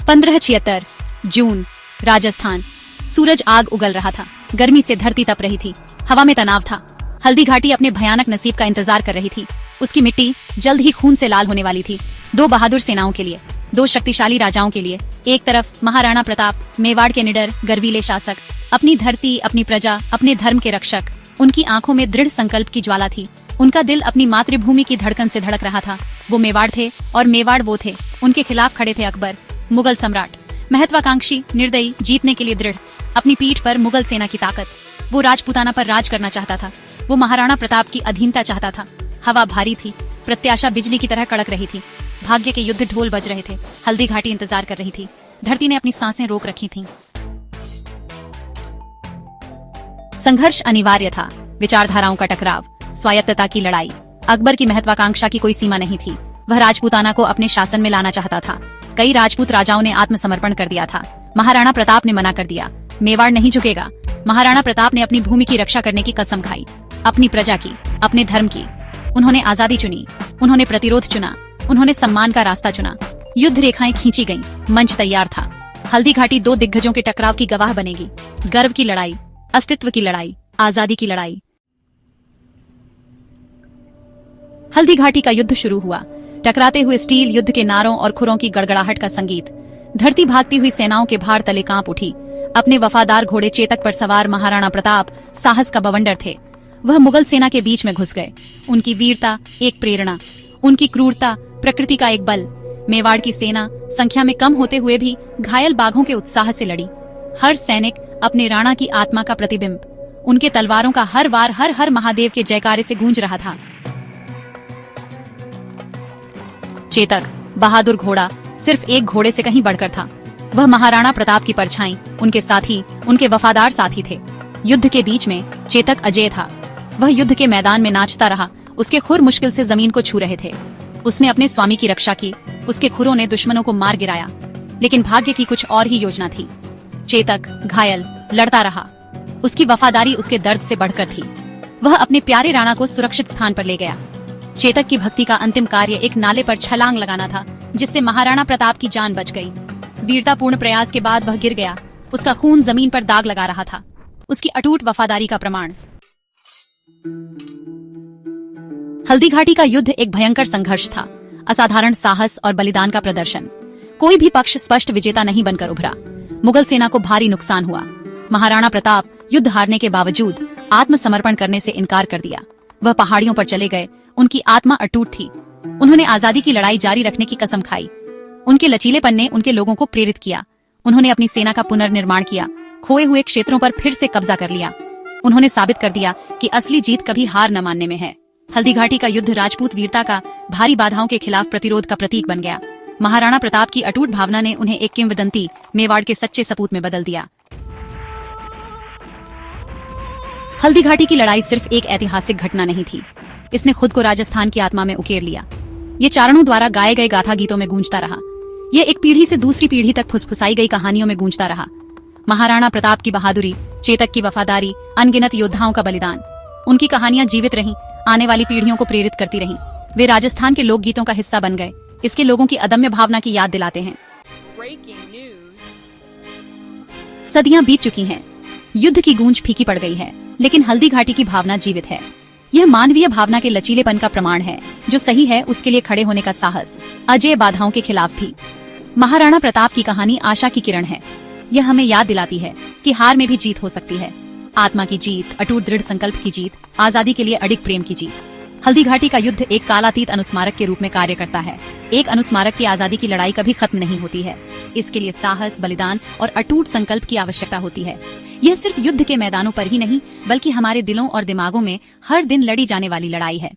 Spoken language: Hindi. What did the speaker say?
1576 जून, राजस्थान। सूरज आग उगल रहा था। गर्मी से धरती तप रही थी। हवा में तनाव था। हल्दी घाटी अपने भयानक नसीब का इंतजार कर रही थी। उसकी मिट्टी जल्द ही खून से लाल होने वाली थी। दो बहादुर सेनाओं के लिए, दो शक्तिशाली राजाओं के लिए। एक तरफ महाराणा प्रताप, मेवाड़ के निडर गर्वीले शासक, अपनी धरती, अपनी प्रजा, अपने धर्म के रक्षक। उनकी आंखों में दृढ़ संकल्प की ज्वाला थी। उनका दिल अपनी मातृभूमि की धड़कन से धड़क रहा था। वो मेवाड़ थे और मेवाड़ वो थे। उनके खिलाफ खड़े थे अकबर, मुगल सम्राट, महत्वाकांक्षी, निर्दयी, जीतने के लिए दृढ़। अपनी पीठ पर मुगल सेना की ताकत। वो राजपूताना पर राज करना चाहता था। वो महाराणा प्रताप की अधीनता चाहता था। हवा भारी थी। प्रत्याशा बिजली की तरह कड़क रही थी। भाग्य के युद्ध ढोल बज रहे थे। हल्दी घाटी इंतजार कर रही थी। धरती ने अपनी सांसें रोक रखी थीं। संघर्ष अनिवार्य था। विचारधाराओं का टकराव, स्वायत्तता की लड़ाई। अकबर की महत्वाकांक्षा की कोई सीमा नहीं थी। वह राजपूताना को अपने शासन में लाना चाहता था। कई राजपूत राजाओं ने आत्मसमर्पण कर दिया था। महाराणा प्रताप ने मना कर दिया। मेवाड़ नहीं झुकेगा। महाराणा प्रताप ने अपनी भूमि की रक्षा करने की कसम खाई, अपनी प्रजा की, अपने धर्म की। उन्होंने आजादी चुनी, उन्होंने प्रतिरोध चुना, उन्होंने सम्मान का रास्ता चुना। युद्ध रेखाएं खींची गईं, मंच तैयार था। हल्दी घाटी दो दिग्गजों के टकराव की गवाह बनेगी। गर्व की लड़ाई, अस्तित्व की लड़ाई, आजादी की लड़ाई। हल्दी घाटी का युद्ध शुरू हुआ। टकराते हुए स्टील, युद्ध के नारों और खुरों की गड़गड़ाहट का संगीत। धरती भागती हुई सेनाओं के भार तले कांप उठी। अपने वफादार घोड़े चेतक पर सवार महाराणा प्रताप साहस का बवंडर थे। वह मुगल सेना के बीच में घुस गए। उनकी वीरता एक प्रेरणा, उनकी क्रूरता प्रकृति का एक बल। मेवाड़ की सेना संख्या में कम होते हुए भी घायल बाघों के उत्साह से लड़ी। हर सैनिक अपने राणा की आत्मा का प्रतिबिंब। उनके तलवारों का हर वार हर हर महादेव के जयकारे से गूंज रहा था। चेतक, बहादुर घोड़ा, सिर्फ एक घोड़े से कहीं बढ़कर था। वह महाराणा प्रताप की परछाई, उनके साथी, उनके वफादार साथी थे। युद्ध के बीच में चेतक अजेय था। वह युद्ध के मैदान में नाचता रहा। उसके खुर मुश्किल से जमीन को छू रहे थे। उसने अपने स्वामी की रक्षा की। उसके खुरों ने दुश्मनों को मार गिराया। लेकिन भाग्य की कुछ और ही योजना थी। चेतक घायल लड़ता रहा। उसकी वफादारी उसके दर्द से बढ़कर थी। वह अपने प्यारे राणा को सुरक्षित स्थान पर ले गया। चेतक की भक्ति का अंतिम कार्य एक नाले पर छलांग लगाना था, जिससे महाराणा प्रताप की जान बच गई। वीरतापूर्ण प्रयास के बाद वह गिर गया। उसका खून जमीन पर दाग लगा रहा था, उसकी अटूट वफादारी का प्रमाण। हल्दी घाटी का युद्ध एक भयंकर संघर्ष था। असाधारण साहस और बलिदान का प्रदर्शन। कोई भी पक्ष स्पष्ट विजेता नहीं बनकर उभरा। मुगल सेना को भारी नुकसान हुआ। महाराणा प्रताप युद्ध हारने के बावजूद आत्मसमर्पण करने से इनकार कर दिया। वह पहाड़ियों पर चले गए। उनकी आत्मा अटूट थी। उन्होंने आजादी की लड़ाई जारी रखने की कसम खाई। उनके लचीलेपन ने उनके लोगों को प्रेरित किया। उन्होंने अपनी सेना का पुनर्निर्माण किया। खोए हुए क्षेत्रों पर फिर से कब्जा कर लिया। उन्होंने साबित कर दिया कि असली जीत कभी हार न मानने में है। हल्दी घाटी का युद्ध राजपूत वीरता का, भारी बाधाओं के खिलाफ प्रतिरोध का प्रतीक बन गया। महाराणा प्रताप की अटूट भावना ने उन्हें एक किंवदंती, मेवाड़ के सच्चे सपूत में बदल दिया। हल्दी घाटी की लड़ाई सिर्फ एक ऐतिहासिक घटना नहीं थी। इसने खुद को राजस्थान की आत्मा में उकेर लिया। ये चारणों द्वारा गाए गए गाथा गीतों में गूंजता रहा। ये एक पीढ़ी से दूसरी पीढ़ी तक फुसफुसाई गई कहानियों में गूंजता रहा। महाराणा प्रताप की बहादुरी, चेतक की वफादारी, अनगिनत योद्धाओं का बलिदान। उनकी कहानियां जीवित रहीं, आने वाली पीढ़ियों को प्रेरित करती रहीं। वे राजस्थान के लोक गीतों का हिस्सा बन गए। इसके लोगों की अदम्य भावना की याद दिलाते हैं। सदियां बीत चुकी हैं। युद्ध की गूंज फीकी पड़ गई है, लेकिन हल्दी घाटी की भावना जीवित है। यह मानवीय भावना के लचीलेपन का प्रमाण है। जो सही है उसके लिए खड़े होने का साहस, अजय बाधाओं के खिलाफ भी। महाराणा प्रताप की कहानी आशा की किरण है। यह हमें याद दिलाती है कि हार में भी जीत हो सकती है। आत्मा की जीत, अटूट दृढ़ संकल्प की जीत, आजादी के लिए अडिग प्रेम की जीत। हल्दी घाटी का युद्ध एक कालातीत अनुस्मारक के रूप में कार्य करता है। एक अनुस्मारक की आजादी की लड़ाई कभी खत्म नहीं होती है। इसके लिए साहस, बलिदान और अटूट संकल्प की आवश्यकता होती है। यह सिर्फ युद्ध के मैदानों पर ही नहीं, बल्कि हमारे दिलों और दिमागों में हर दिन लड़ी जाने वाली लड़ाई है।